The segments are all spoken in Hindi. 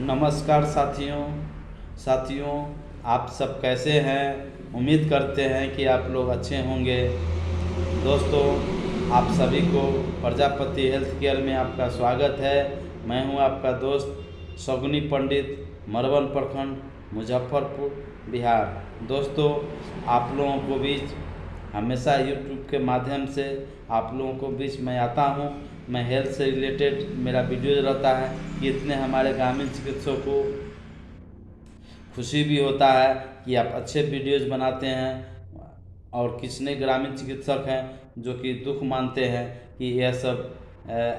नमस्कार साथियों, आप सब कैसे हैं। उम्मीद करते हैं कि आप लोग अच्छे होंगे। दोस्तों, आप सभी को प्रजापति हेल्थ केयर में आपका स्वागत है। मैं हूं आपका दोस्त शगुनी पंडित, मरवन प्रखंड, मुजफ्फरपुर, बिहार। दोस्तों, आप लोगों को बीच हमेशा यूट्यूब के माध्यम से आप लोगों को बीच में आता हूं। मैं हेल्थ से रिलेटेड मेरा वीडियो रहता है कि इतने हमारे ग्रामीण चिकित्सकों को खुशी भी होता है कि आप अच्छे वीडियोज़ बनाते हैं, और कितने ग्रामीण चिकित्सक हैं जो कि दुख मानते हैं कि यह सब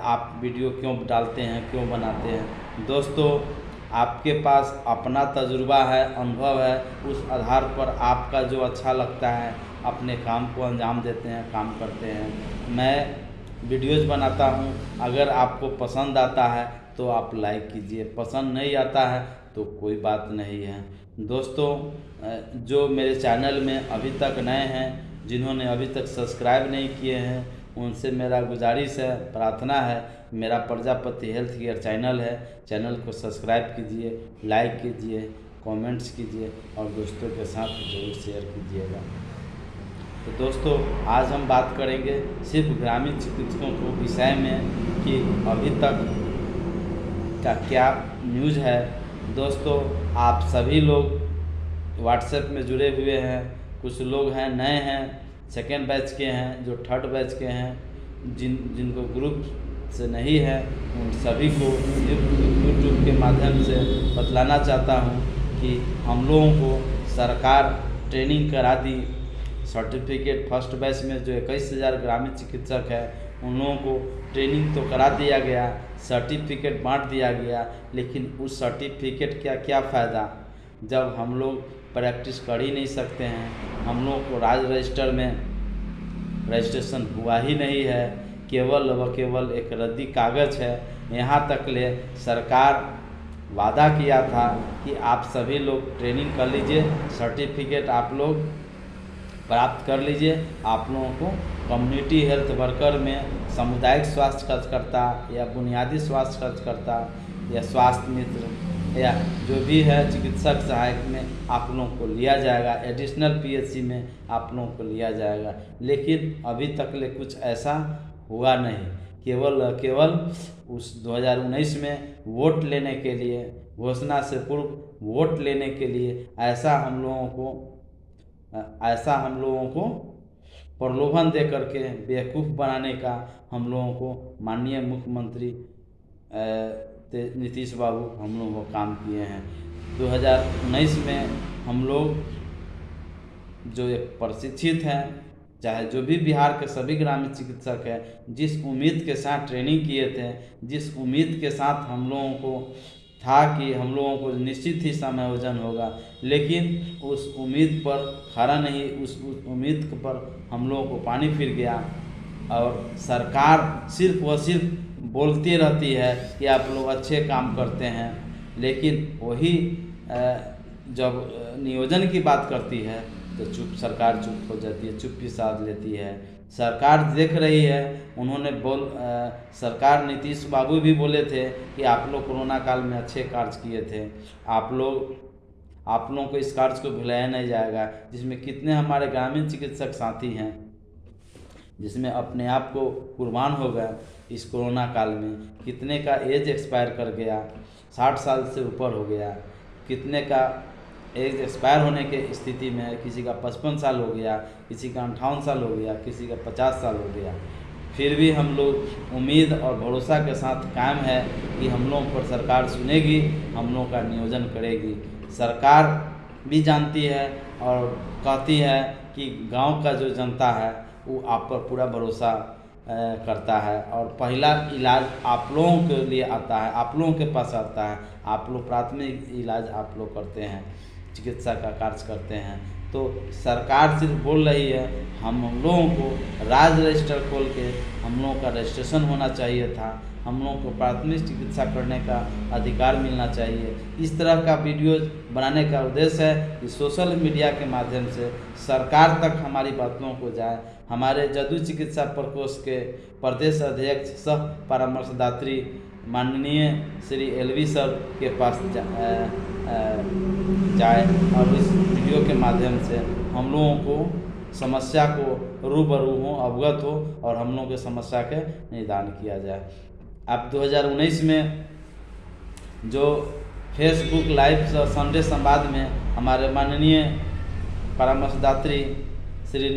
आप वीडियो क्यों डालते हैं, क्यों बनाते हैं। दोस्तों, आपके पास अपना तजुर्बा है, अनुभव है, उस आधार पर आपका जो अच्छा लगता है अपने काम को अंजाम देते हैं, काम करते हैं। मैं वीडियोज़ बनाता हूँ, अगर आपको पसंद आता है तो आप लाइक कीजिए, पसंद नहीं आता है तो कोई बात नहीं है। दोस्तों, जो मेरे चैनल में अभी तक नए हैं, जिन्होंने अभी तक सब्सक्राइब नहीं किए हैं, उनसे मेरा गुजारिश है, प्रार्थना है। मेरा प्रजापति हेल्थ केयर चैनल है, चैनल को सब्सक्राइब कीजिए, लाइक कीजिए, कमेंट्स कीजिए और दोस्तों के साथ जरूर शेयर कीजिएगा। तो दोस्तों, आज हम बात करेंगे सिर्फ ग्रामीण चिकित्सकों के विषय में कि अभी तक का क्या न्यूज़ है। दोस्तों, आप सभी लोग व्हाट्सएप में जुड़े हुए हैं, कुछ लोग हैं नए हैं, सेकेंड बैच के हैं, जो थर्ड बैच के हैं, जिनको ग्रुप से नहीं है, उन सभी को यूट्यूब के माध्यम से बतलाना चाहता हूं कि हम लोगों को सरकार ट्रेनिंग करा दी। सर्टिफिकेट फर्स्ट बैच में जो 21,000 ग्रामीण चिकित्सक है, उन लोगों को ट्रेनिंग तो करा दिया गया, सर्टिफिकेट बांट दिया गया, लेकिन उस सर्टिफिकेट का क्या फ़ायदा जब हम लोग प्रैक्टिस कर ही नहीं सकते हैं। हम लोग को राज्य रजिस्टर में रजिस्ट्रेशन हुआ ही नहीं है, केवल व केवल एक रद्दी कागज़ है। यहाँ तक ले सरकार वादा किया था कि आप सभी लोग ट्रेनिंग कर लीजिए, सर्टिफिकेट आप लोग प्राप्त कर लीजिए। आप लोगों को कम्युनिटी हेल्थ वर्कर में सामुदायिक स्वास्थ्य कार्यकर्ता या बुनियादी स्वास्थ्य कार्यकर्ता या स्वास्थ्य मित्र या जो भी है चिकित्सक सहायक में आप लोगों को लिया जाएगा, एडिशनल पीएचसी में आप लोगों को लिया जाएगा। लेकिन अभी तक ले कुछ ऐसा हुआ नहीं। केवल उस 2019 में वोट लेने के लिए, घोषणा से पूर्व वोट लेने के लिए ऐसा हम लोगों को प्रलोभन दे करके बेवकूफ़ बनाने का हम लोगों को माननीय मुख्यमंत्री नीतीश बाबू हम लोगों को काम किए हैं। 2019 में हम लोग जो एक प्रशिक्षित हैं, चाहे जो भी बिहार के सभी ग्रामीण चिकित्सक हैं, जिस उम्मीद के साथ ट्रेनिंग किए थे, जिस उम्मीद के साथ हम लोगों को था कि हम लोगों को निश्चित ही समायोजन होगा, लेकिन उस उम्मीद पर खरा नहीं, उस उम्मीद पर हम लोगों को पानी फिर गया। और सरकार सिर्फ व सिर्फ बोलती रहती है कि आप लोग अच्छे काम करते हैं, लेकिन वही जब नियोजन की बात करती है तो सरकार चुप हो जाती है, चुप्पी साध लेती है। सरकार देख रही है, सरकार नीतीश बाबू भी बोले थे कि आप लोग कोरोना काल में अच्छे कार्य किए थे, आप लोगों को इस कार्य को भुलाया नहीं जाएगा। जिसमें कितने हमारे ग्रामीण चिकित्सक साथी हैं जिसमें अपने आप को कुर्बान हो गए इस कोरोना काल में। कितने का एज एक्सपायर कर गया, 60 साल से ऊपर हो गया, कितने का एज एक्सपायर होने के स्थिति में, किसी का 55 साल हो गया, किसी का 58 साल हो गया, किसी का 50 साल हो गया। फिर भी हम लोग उम्मीद और भरोसा के साथ कायम है कि हम लोगों पर सरकार सुनेगी, हम लोगों का नियोजन करेगी। सरकार भी जानती है और कहती है कि गांव का जो जनता है वो आप पर पूरा भरोसा करता है, और पहला इलाज आप लोगों के लिए आता है, आप लोगों के पास आता है। आप लोग प्राथमिक इलाज आप लोग करते हैं, चिकित्सा का कार्य करते हैं। तो सरकार सिर्फ बोल रही है, हम लोगों को राज्य रजिस्टर खोल के हम लोगों का रजिस्ट्रेशन होना चाहिए था, हम लोगों को प्राथमिक चिकित्सा करने का अधिकार मिलना चाहिए। इस तरह का वीडियो बनाने का उद्देश्य है कि सोशल मीडिया के माध्यम से सरकार तक हमारी बातों को जाए। हमारे जदयू चिकित्सा प्रकोष्ठ के प्रदेश अध्यक्ष सह परामर्शदात्री माननीय श्री एलवी सर के पास जाए और इस वीडियो के माध्यम से हम लोगों को समस्या को रूबरू हो, अवगत हो और हम लोगों के समस्या के निदान किया जाए। अब 2019 में जो फेसबुक लाइव संडे संवाद में हमारे माननीय परामर्शदात्री श्री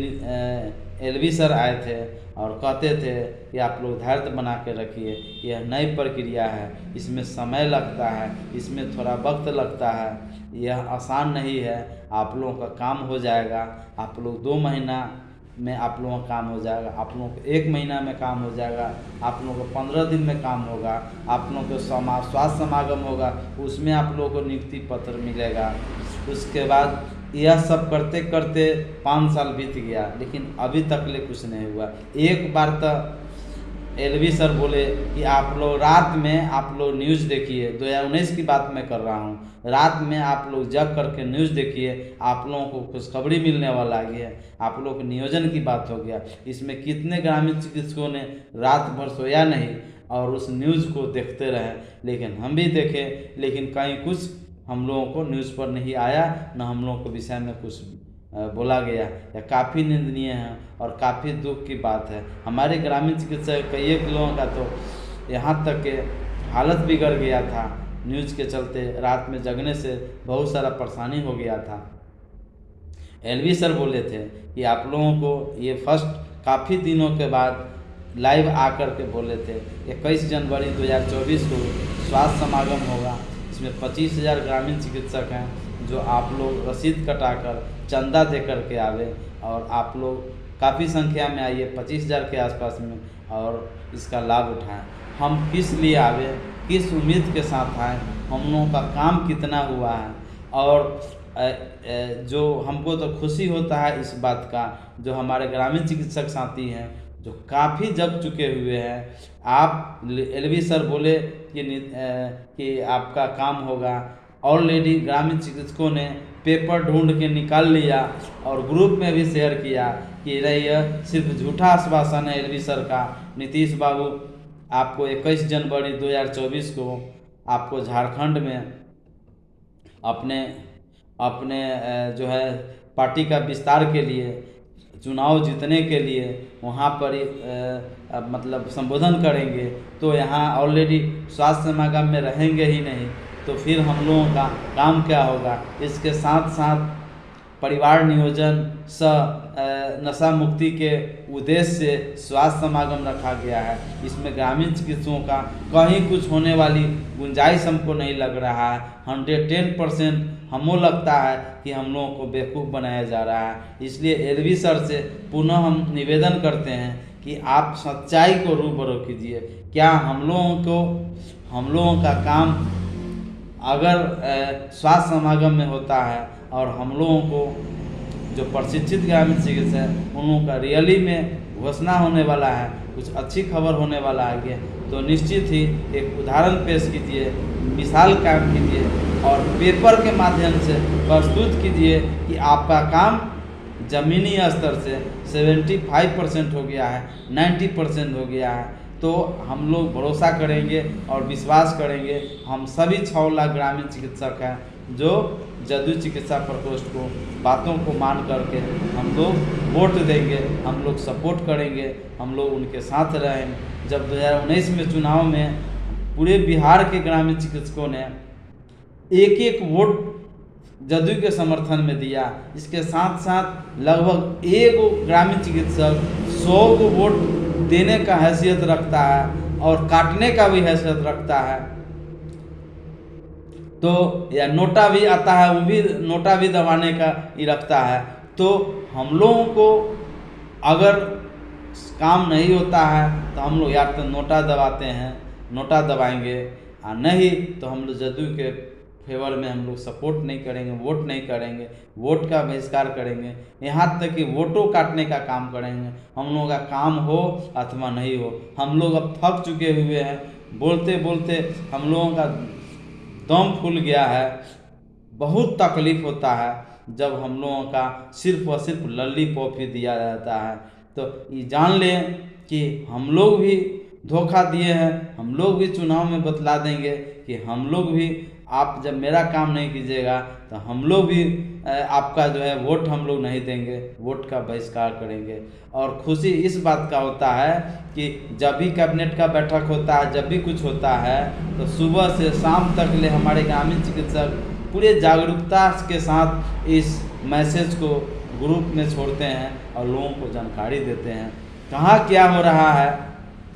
एलवी सर आए थे और कहते थे कि आप लोग धैर्य बना के रखिए, यह नई प्रक्रिया है, इसमें समय लगता है, इसमें थोड़ा वक्त लगता है, यह आसान नहीं है, आप लोगों का काम हो जाएगा, आप लोग 2 महीना में आप लोगों का काम हो जाएगा, आप लोगों को 1 महीना में काम हो जाएगा, आप लोगों को 15 दिन में काम होगा, आप लोगों को स्वास्थ्य समागम होगा, उसमें आप लोगों को नियुक्ति पत्र मिलेगा। उसके बाद यह सब करते करते 5 साल बीत गया, लेकिन अभी तक ले कुछ नहीं हुआ। एक बार तो एलवी सर बोले कि आप लोग रात में आप लोग न्यूज़ देखिए, 2019 की बात मैं कर रहा हूँ, रात में आप लोग जग करके न्यूज़ देखिए, आप लोगों को खुशखबरी मिलने वाला है, आप लोग के नियोजन की बात हो गया। इसमें कितने ग्रामीण चिकित्सकों ने रात भर सोया नहीं और उस न्यूज़ को देखते रहे, लेकिन हम भी देखे, लेकिन कहीं कुछ हम लोगों को न्यूज़ पर नहीं आया, न हम लोगों के विषय में कुछ बोला गया। यह काफ़ी निंदनीय है और काफ़ी दुख की बात है। हमारे ग्रामीण चिकित्सक कई एक लोगों का तो यहाँ तक के हालत बिगड़ गया था, न्यूज़ के चलते रात में जगने से बहुत सारा परेशानी हो गया था। एलवी सर बोले थे कि आप लोगों को ये फर्स्ट काफ़ी दिनों के बाद लाइव आकर के बोले थे 21 जनवरी 2024 को स्वास्थ्य समागम होगा। इसमें 25,000 ग्रामीण चिकित्सक हैं जो आप लोग रसीद कटाकर चंदा दे कर के आवे और आप लोग काफ़ी संख्या में आइए, 25,000 के आसपास में, और इसका लाभ उठाएं। हम किस लिए आवे, किस उम्मीद के साथ आए, हम लोगों का काम कितना हुआ है, और जो हमको तो खुशी होता है इस बात का, जो हमारे ग्रामीण चिकित्सक साथी हैं जो काफ़ी जग चुके हुए हैं। आप एलवी सर बोले कि आपका काम होगा, ऑलरेडी ग्रामीण चिकित्सकों ने पेपर ढूंढ के निकाल लिया और ग्रुप में भी शेयर किया कि यह सिर्फ झूठा आश्वासन है एलवी सर का। नीतीश बाबू आपको 21 जनवरी 2024 को आपको झारखंड में अपने जो है पार्टी का विस्तार के लिए, चुनाव जीतने के लिए वहाँ पर मतलब संबोधन करेंगे, तो यहाँ ऑलरेडी स्वास्थ्य समागम में रहेंगे ही नहीं, तो फिर हम लोगों का काम क्या होगा। इसके साथ साथ परिवार नियोजन नशा मुक्ति के उद्देश्य से स्वास्थ्य समागम रखा गया है। इसमें ग्रामीण चिकित्सकों का कहीं कुछ होने वाली गुंजाइश हमको नहीं लग रहा है। 110% हमको लगता है कि हम लोगों को बेवकूफ़ बनाया जा रहा है। इसलिए एलवी सर से पुनः हम निवेदन करते हैं कि आप सच्चाई को रूबरू कीजिए। क्या हम लोगों का काम अगर स्वास्थ्य समागम में होता है और हम लोगों को जो प्रशिक्षित ग्रामीण चिकित्सक है उन लोगों का रियली में घोषणा होने वाला है, कुछ अच्छी खबर होने वाला है, तो निश्चित ही एक उदाहरण पेश कीजिए, मिसाल कायम कीजिए और पेपर के माध्यम से प्रस्तुत कीजिए कि आपका काम ज़मीनी स्तर से 75% हो गया है, 90% हो गया है। तो हम लोग भरोसा करेंगे और विश्वास करेंगे। हम सभी 6 लाख ग्रामीण चिकित्सक हैं जो जदयू चिकित्सा प्रकोष्ठ को बातों को मान करके हम लोग वोट देंगे, हम लोग सपोर्ट करेंगे, हम लोग उनके साथ रहेंगे। जब 2019 में चुनाव में पूरे बिहार के ग्रामीण चिकित्सकों ने एक वोट जदयू के समर्थन में दिया, इसके साथ साथ लगभग 1 ग्रामीण चिकित्सक 100 को वोट देने का हैसियत रखता है और काटने का भी हैसियत रखता है। तो या नोटा भी आता है, वो भी नोटा भी दबाने का ही रखता है। तो हम लोगों को अगर काम नहीं होता है तो हम लोग या तो नोटा दबाते हैं, नोटा दबाएंगे, और नहीं तो हम लोग जदयू के फेवर में हम लोग सपोर्ट नहीं करेंगे, वोट नहीं करेंगे, वोट का बहिष्कार करेंगे, यहाँ तक कि वोटों काटने का काम करेंगे। हम लोगों का काम हो अथवा नहीं हो, हम लोग अब थक चुके हुए हैं। बोलते बोलते हम लोगों का दम फूल गया है। बहुत तकलीफ़ होता है जब हम लोगों का सिर्फ और सिर्फ लॉलीपॉप ही दिया जाता है। तो ये जान लें कि हम लोग भी धोखा दिए हैं, हम लोग भी चुनाव में बतला देंगे कि हम लोग भी, आप जब मेरा काम नहीं कीजिएगा तो हम लोग भी आपका जो है वोट हम लोग नहीं देंगे, वोट का बहिष्कार करेंगे। और खुशी इस बात का होता है कि जब भी कैबिनेट का बैठक होता है, जब भी कुछ होता है, तो सुबह से शाम तक ले हमारे ग्रामीण चिकित्सक पूरे जागरूकता के साथ इस मैसेज को ग्रुप में छोड़ते हैं और लोगों को जानकारी देते हैं, कहाँ क्या हो रहा है,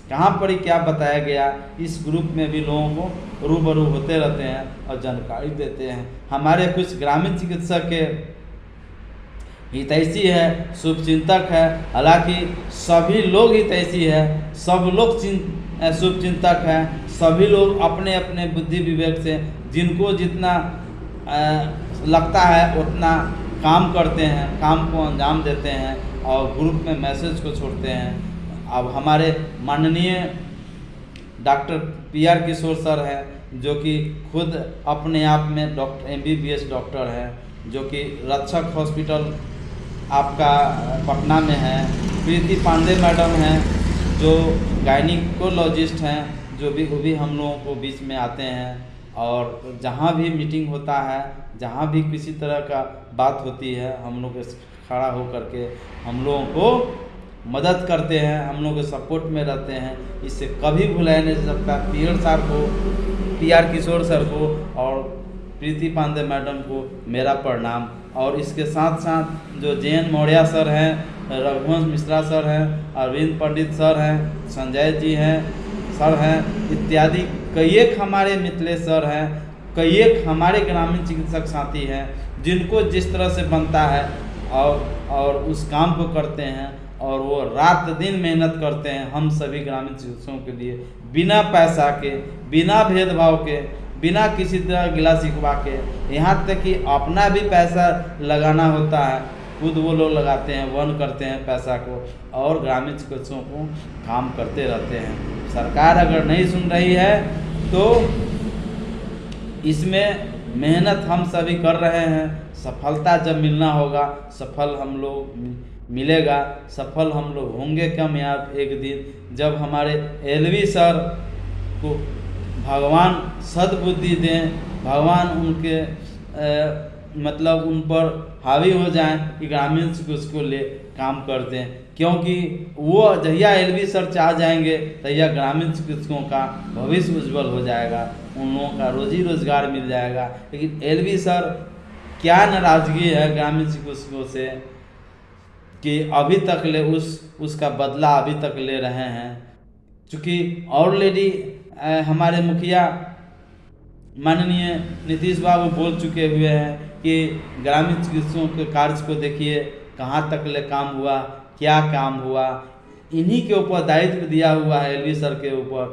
कहाँ पर क्या बताया गया। इस ग्रुप में भी लोगों को रूबरू होते रहते हैं और जानकारी देते हैं। हमारे कुछ ग्रामीण चिकित्सक के हितैषी है, शुभचिंतक है, हालांकि सभी लोग हितैषी है, सब लोग शुभचिंतक हैं, सभी लोग अपने अपने बुद्धि विवेक से जिनको जितना लगता है उतना काम करते हैं, काम को अंजाम देते हैं और ग्रुप में मैसेज को छोड़ते हैं। अब हमारे माननीय डॉक्टर PR किशोर सर हैं, जो कि खुद अपने आप में डॉक्टर MBBS डॉक्टर हैं, जो कि रक्षक हॉस्पिटल आपका पटना में है। प्रीति पांडे मैडम हैं, जो गायनिकोलॉजिस्ट हैं, वो भी हम लोगों को बीच में आते हैं और जहाँ भी मीटिंग होता है, जहाँ भी किसी तरह का बात होती है, हम लोग खड़ा होकर के हम लोगों को मदद करते हैं, हम लोग के सपोर्ट में रहते हैं। इससे कभी भुलाया नहीं जा सकता PR किशोर सर को और प्रीति पांडे मैडम को मेरा प्रणाम। और इसके साथ साथ जो JN मौर्य सर हैं, रघुवंश मिश्रा सर हैं, अरविंद पंडित सर हैं, संजय जी हैं सर हैं, इत्यादि कई एक हमारे मिथिलेश सर हैं, कई एक हमारे ग्रामीण चिकित्सक साथी हैं, जिनको जिस तरह से बनता है और उस काम को करते हैं और वो रात दिन मेहनत करते हैं हम सभी ग्रामीण चिकित्सकों के लिए, बिना पैसा के, बिना भेदभाव के, बिना किसी तरह गिला शिकवा के। यहाँ तक कि अपना भी पैसा लगाना होता है, खुद वो लोग लगाते हैं, वन करते हैं पैसा को और ग्रामीण चिकित्सकों को काम करते रहते हैं। सरकार अगर नहीं सुन रही है तो इसमें मेहनत हम सभी कर रहे हैं। सफलता जब मिलना होगा, सफल हम लोग मिलेगा, सफल हम लोग होंगे कामयाब एक दिन, जब हमारे LV सर को भगवान सद्बुद्धि दें, भगवान उनके मतलब उन पर हावी हो जाएं कि ग्रामीण चिकित्सकों ले काम कर दें, क्योंकि वो जहिया LV सर चाह जाएंगे तहिया ग्रामीण चिकित्सकों का भविष्य उज्जवल हो जाएगा, उन लोगों का रोजी रोजगार मिल जाएगा। लेकिन LV सर क्या नाराज़गी है ग्रामीण चिकित्सकों से कि अभी तक ले उसका बदला अभी तक ले रहे हैं। चूँकि ऑलरेडी हमारे मुखिया माननीय नीतीश बाबू बोल चुके हुए हैं कि ग्रामीण चिकित्सकों के कार्य को देखिए, कहाँ तक ले काम हुआ, क्या काम हुआ, इन्हीं के ऊपर दायित्व दिया हुआ है LV सर के ऊपर।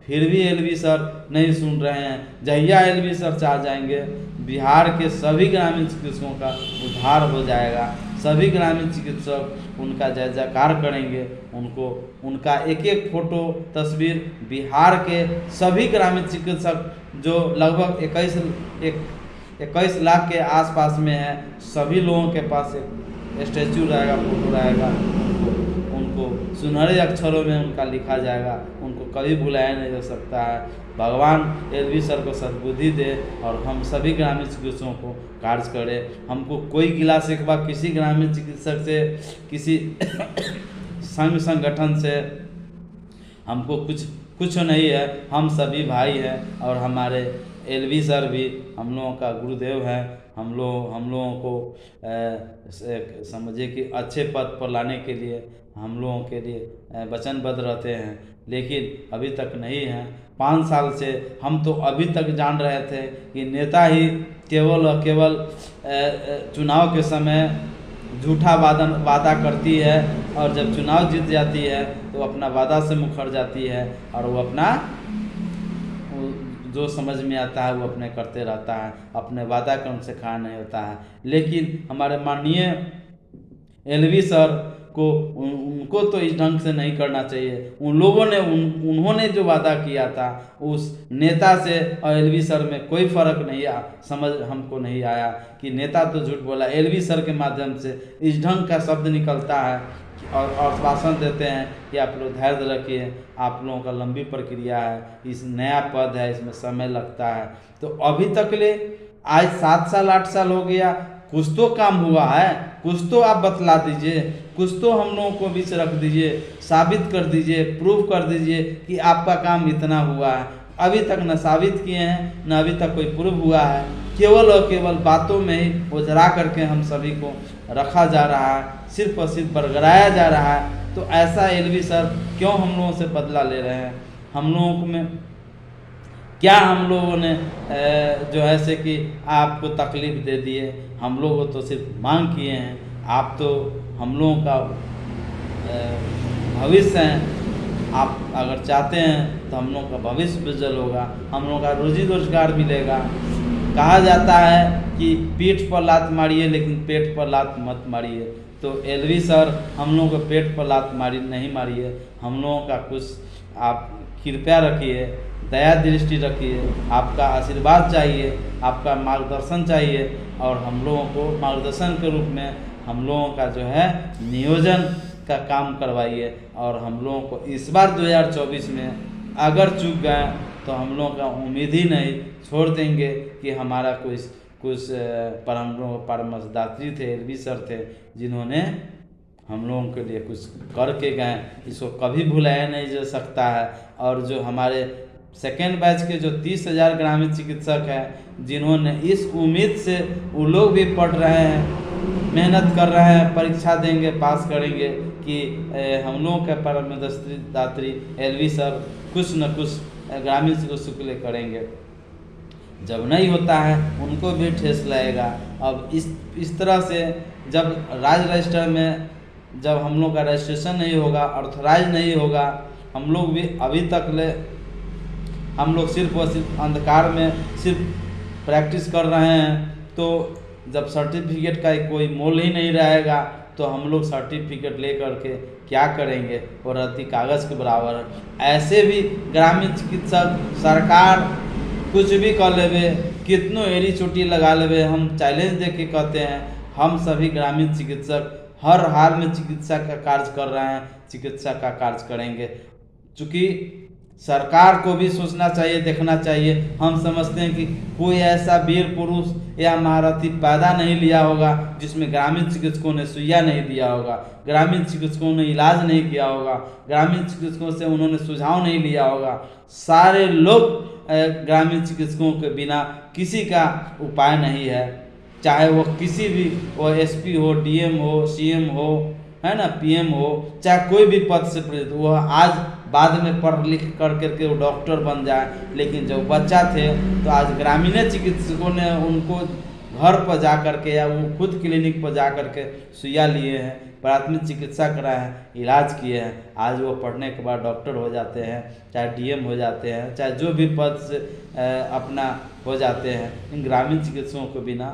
फिर भी LV सर नहीं सुन रहे हैं। जहिया LV सर चाह जाएंगे, बिहार के सभी ग्रामीण चिकित्सकों का उद्धार हो जाएगा, सभी ग्रामीण चिकित्सक उनका जय जयकार करेंगे, उनका एक एक फोटो तस्वीर बिहार के सभी ग्रामीण चिकित्सक जो लगभग 21 लाख के आसपास में है, सभी लोगों के पास एक स्टैचू रहेगा, फोटो रहेगा, उनको सुनहरे अक्षरों में उनका लिखा जाएगा, उनको कभी भुलाया नहीं जा सकता है। भगवान LV सर को सद्बुद्धि दे और हम सभी ग्रामीण चिकित्सकों को कार्य करें। हमको कोई गिला शिकवा किसी ग्रामीण चिकित्सक से, किसी संघ संगठन से हमको कुछ नहीं है। हम सभी भाई हैं और हमारे LV सर भी हम लोगों का गुरुदेव हैं। हम लोगों को समझिए कि अच्छे पद पर लाने के लिए हम लोगों के लिए वचनबद्ध रहते हैं, लेकिन अभी तक नहीं हैं। 5 साल से हम तो अभी तक जान रहे थे कि नेता ही केवल और केवल चुनाव के समय झूठा वादा करती है और जब चुनाव जीत जाती है तो अपना वादा से मुकर जाती है और वो अपना जो समझ में आता है वो अपने करते रहता है, अपने वादा क्रम से खड़ा नहीं होता है। लेकिन हमारे माननीय LV सर को उनको तो इस ढंग से नहीं करना चाहिए। उन्होंने जो वादा किया था उस नेता से और LV सर में कोई फ़र्क नहीं समझ हमको नहीं आया कि नेता तो झूठ बोला, LV सर के माध्यम से इस ढंग का शब्द निकलता है और आश्वासन देते हैं कि आप लोग धैर्य रखिए, आप लोगों का लंबी प्रक्रिया है, इस नया पद है, इसमें समय लगता है। तो अभी तक ले आज 7 साल 8 साल हो गया, कुछ तो काम हुआ है, कुछ तो आप बतला दीजिए, कुछ तो हम लोगों को बीच रख दीजिए, साबित कर दीजिए, प्रूव कर दीजिए कि आपका काम इतना हुआ है। अभी तक न साबित किए हैं, न अभी तक कोई प्रूव हुआ है, केवल और केवल बातों में ही उजरा करके हम सभी को रखा जा रहा है, सिर्फ और सिर्फ बरगराया जा रहा है। तो ऐसा एलवी सर क्यों हम लोगों से बदला ले रहे हैं? हम लोगों में क्या हम लोगों ने जो है से कि आपको तकलीफ दे दिए? हम लोग तो सिर्फ मांग किए हैं, आप तो हम लोगों का भविष्य हैं। आप अगर चाहते हैं तो हम लोगों का भविष्य उज्जवल होगा, हम लोगों का रोजी रोजगार मिलेगा। कहा जाता है कि पीठ पर लात मारिए लेकिन पेट पर लात मत मारिए। तो एलवी सर हम लोगों को पेट पर लात नहीं मारिए, हम लोगों का कुछ आप कृपया रखिए, दया दृष्टि रखिए, आपका आशीर्वाद चाहिए, आपका मार्गदर्शन चाहिए। और हम लोगों को मार्गदर्शन के रूप में हम लोगों का जो है नियोजन का काम करवाइए। और हम लोगों को इस बार 2024 में अगर चूक गए तो हम लोगों का उम्मीद ही नहीं छोड़ देंगे कि हमारा कुछ परामर्शदात्री थे, एलवी सर थे, जिन्होंने हम लोगों के लिए कुछ करके गए, इसको कभी भुलाया नहीं जा सकता है। और जो हमारे सेकेंड बैच के जो 30,000 ग्रामीण चिकित्सक हैं, जिन्होंने इस उम्मीद से वो लोग भी पढ़ रहे हैं, मेहनत कर रहे हैं, परीक्षा देंगे, पास करेंगे कि हम लोगों के परामर्शदात्री एलवी सर कुछ न कुछ ग्रामीण चिकित्सक के लिए करेंगे। जब नहीं होता है उनको भी ठेस लगेगा। अब इस तरह से जब राज्य रजिस्टर में जब हम लोग का रजिस्ट्रेशन नहीं होगा, ऑथराइज नहीं होगा, हम लोग भी अभी तक ले हम लोग सिर्फ और सिर्फ अंधकार में सिर्फ प्रैक्टिस कर रहे हैं। तो जब सर्टिफिकेट का कोई मोल ही नहीं रहेगा तो हम लोग सर्टिफिकेट ले करके क्या करेंगे? और रद्दी कागज़ के बराबर है। ऐसे भी ग्रामीण चिकित्सक सरकार कुछ भी कर लेवे, कितनों एड़ी चोटी लगा लेवे, हम चैलेंज दे के कहते हैं हम सभी ग्रामीण चिकित्सक हर हाल में चिकित्सा का कार्य कर रहे हैं, चिकित्सा का कार्य करेंगे। चूँकि सरकार को भी सोचना चाहिए, देखना चाहिए। हम समझते हैं कि कोई ऐसा वीर पुरुष या महारथी पैदा नहीं लिया होगा जिसमें ग्रामीण चिकित्सकों ने सुइया नहीं दिया होगा, ग्रामीण चिकित्सकों ने इलाज नहीं किया होगा, ग्रामीण चिकित्सकों से उन्होंने सुझाव नहीं लिया होगा। सारे लोग ग्रामीण चिकित्सकों के बिना किसी का उपाय नहीं है, चाहे वो किसी भी, वो एसपी हो, डीएम हो, सीएम हो, है ना, पीएम हो, चाहे कोई भी पद से प्रेरित, वो आज बाद में पढ़ लिख कर करके वो डॉक्टर बन जाए। लेकिन जब बच्चा थे तो आज ग्रामीण चिकित्सकों ने उनको घर पर जा करके या वो खुद क्लिनिक पर जा करके सुइया लिए हैं, प्राथमिक चिकित्सा कराए हैं, इलाज किए हैं। आज वो पढ़ने के बाद डॉक्टर हो जाते हैं, चाहे डीएम हो जाते हैं, चाहे जो भी पद से अपना हो जाते हैं। इन ग्रामीण चिकित्सकों के बिना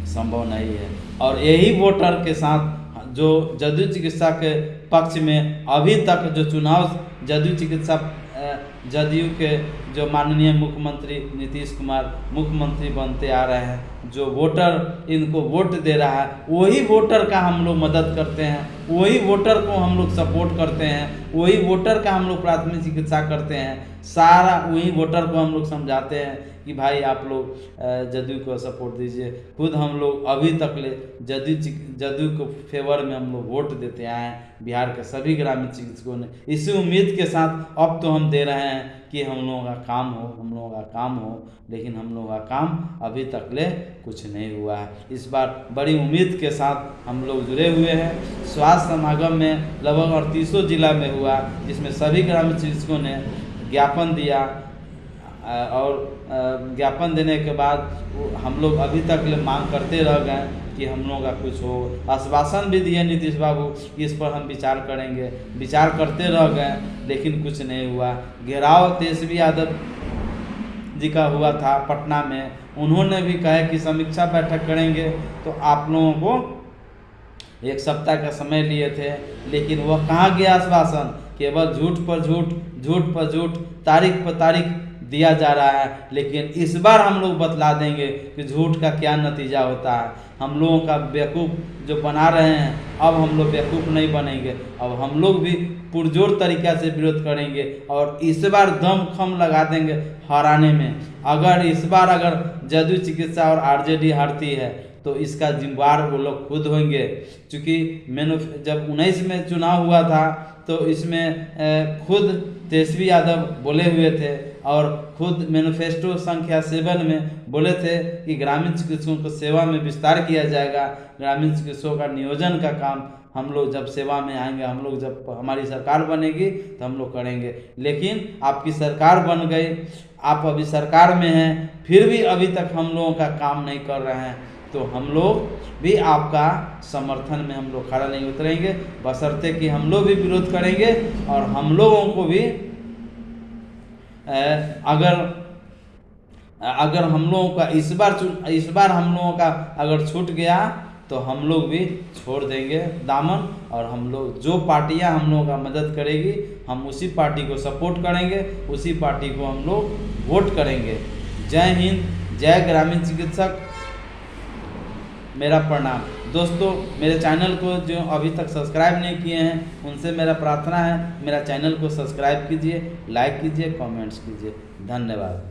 संभव नहीं है। और यही वोटर के साथ जो जदयू चिकित्सा के पक्ष में अभी तक जो चुनाव जदयू के जो माननीय मुख्यमंत्री नीतीश कुमार मुख्यमंत्री बनते आ रहे हैं, जो वोटर इनको वोट दे रहा है, वही वोटर का हम लोग मदद करते हैं, वही वोटर को हम लोग सपोर्ट करते हैं, वही वोटर का हम लोग प्राथमिक चिकित्सा करते हैं। सारा वही वोटर को हम लोग समझाते हैं कि भाई आप लोग जदयू को सपोर्ट दीजिए। खुद हम लोग अभी तक ले जदयू को फेवर में हम लोग वोट देते आए हैं। बिहार के सभी ग्रामीण चिकित्सकों ने इसी उम्मीद के साथ अब तो हम दे रहे हैं कि हम लोगों का काम हो, हम लोगों का काम हो, लेकिन हम लोगों का काम अभी तक ले कुछ नहीं हुआ है। इस बार बड़ी उम्मीद के साथ हम लोग जुड़े हुए हैं। स्वास्थ्य समागम में लगभग 38 जिला में हुआ, जिसमें सभी ग्रामीण चिकित्सकों ने ज्ञापन दिया और ज्ञापन देने के बाद हम लोग अभी तक ले मांग करते रह गए कि हम लोगों का कुछ हो। आश्वासन भी दिए नीतीश बाबू कि इस पर हम विचार करेंगे, विचार करते रह गए, लेकिन कुछ नहीं हुआ। घेराव तेजस्वी यादव जी का हुआ था पटना में, उन्होंने भी कहा कि समीक्षा बैठक करेंगे। तो आप लोगों को 1 सप्ताह का समय लिए थे, लेकिन वह कहाँ गया आश्वासन? केवल झूठ पर झूठ, झूठ पर झूठ, तारीख पर तारीख दिया जा रहा है, लेकिन इस बार हम लोग बतला देंगे कि झूठ का क्या नतीजा होता है। हम लोगों का बेवकूफ़ जो बना रहे हैं, अब हम लोग बेवकूफ़ नहीं बनेंगे। अब हम लोग भी पुरजोर तरीक़ा से विरोध करेंगे और इस बार दम खम लगा देंगे हराने में। अगर इस बार अगर जदयू चिकित्सा और आरजेडी हारती है तो इसका जिम्मेवार वो लोग खुद होंगे। चूँकि जब 19 में चुनाव हुआ था तो इसमें खुद तेजस्वी यादव बोले हुए थे और खुद मैनिफेस्टो संख्या 7 में बोले थे कि ग्रामीण चिकित्सकों को सेवा में विस्तार किया जाएगा। ग्रामीण चिकित्सकों का नियोजन का काम हम लोग जब सेवा में आएंगे, हम लोग जब हमारी सरकार बनेगी तो हम लोग करेंगे। लेकिन आपकी सरकार बन गई, आप अभी सरकार में हैं, फिर भी अभी तक हम लोगों का काम नहीं कर रहे हैं, तो हम लोग भी आपका समर्थन में हम लोग खड़ा नहीं उतरेंगे, बशर्ते कि हम लोग भी विरोध करेंगे। और हम लोगों को भी अगर हम लोगों का इस बार हम लोगों का अगर छूट गया तो हम लोग भी छोड़ देंगे दामन, और हम लोग जो पार्टियां हम लोगों का मदद करेगी हम उसी पार्टी को सपोर्ट करेंगे, उसी पार्टी को हम लोग वोट करेंगे। जय हिंद, जय ग्रामीण चिकित्सक, मेरा प्रणाम। दोस्तों, मेरे चैनल को जो अभी तक सब्सक्राइब नहीं किए हैं उनसे मेरा प्रार्थना है, मेरा चैनल को सब्सक्राइब कीजिए, लाइक कीजिए, कमेंट्स कीजिए। धन्यवाद।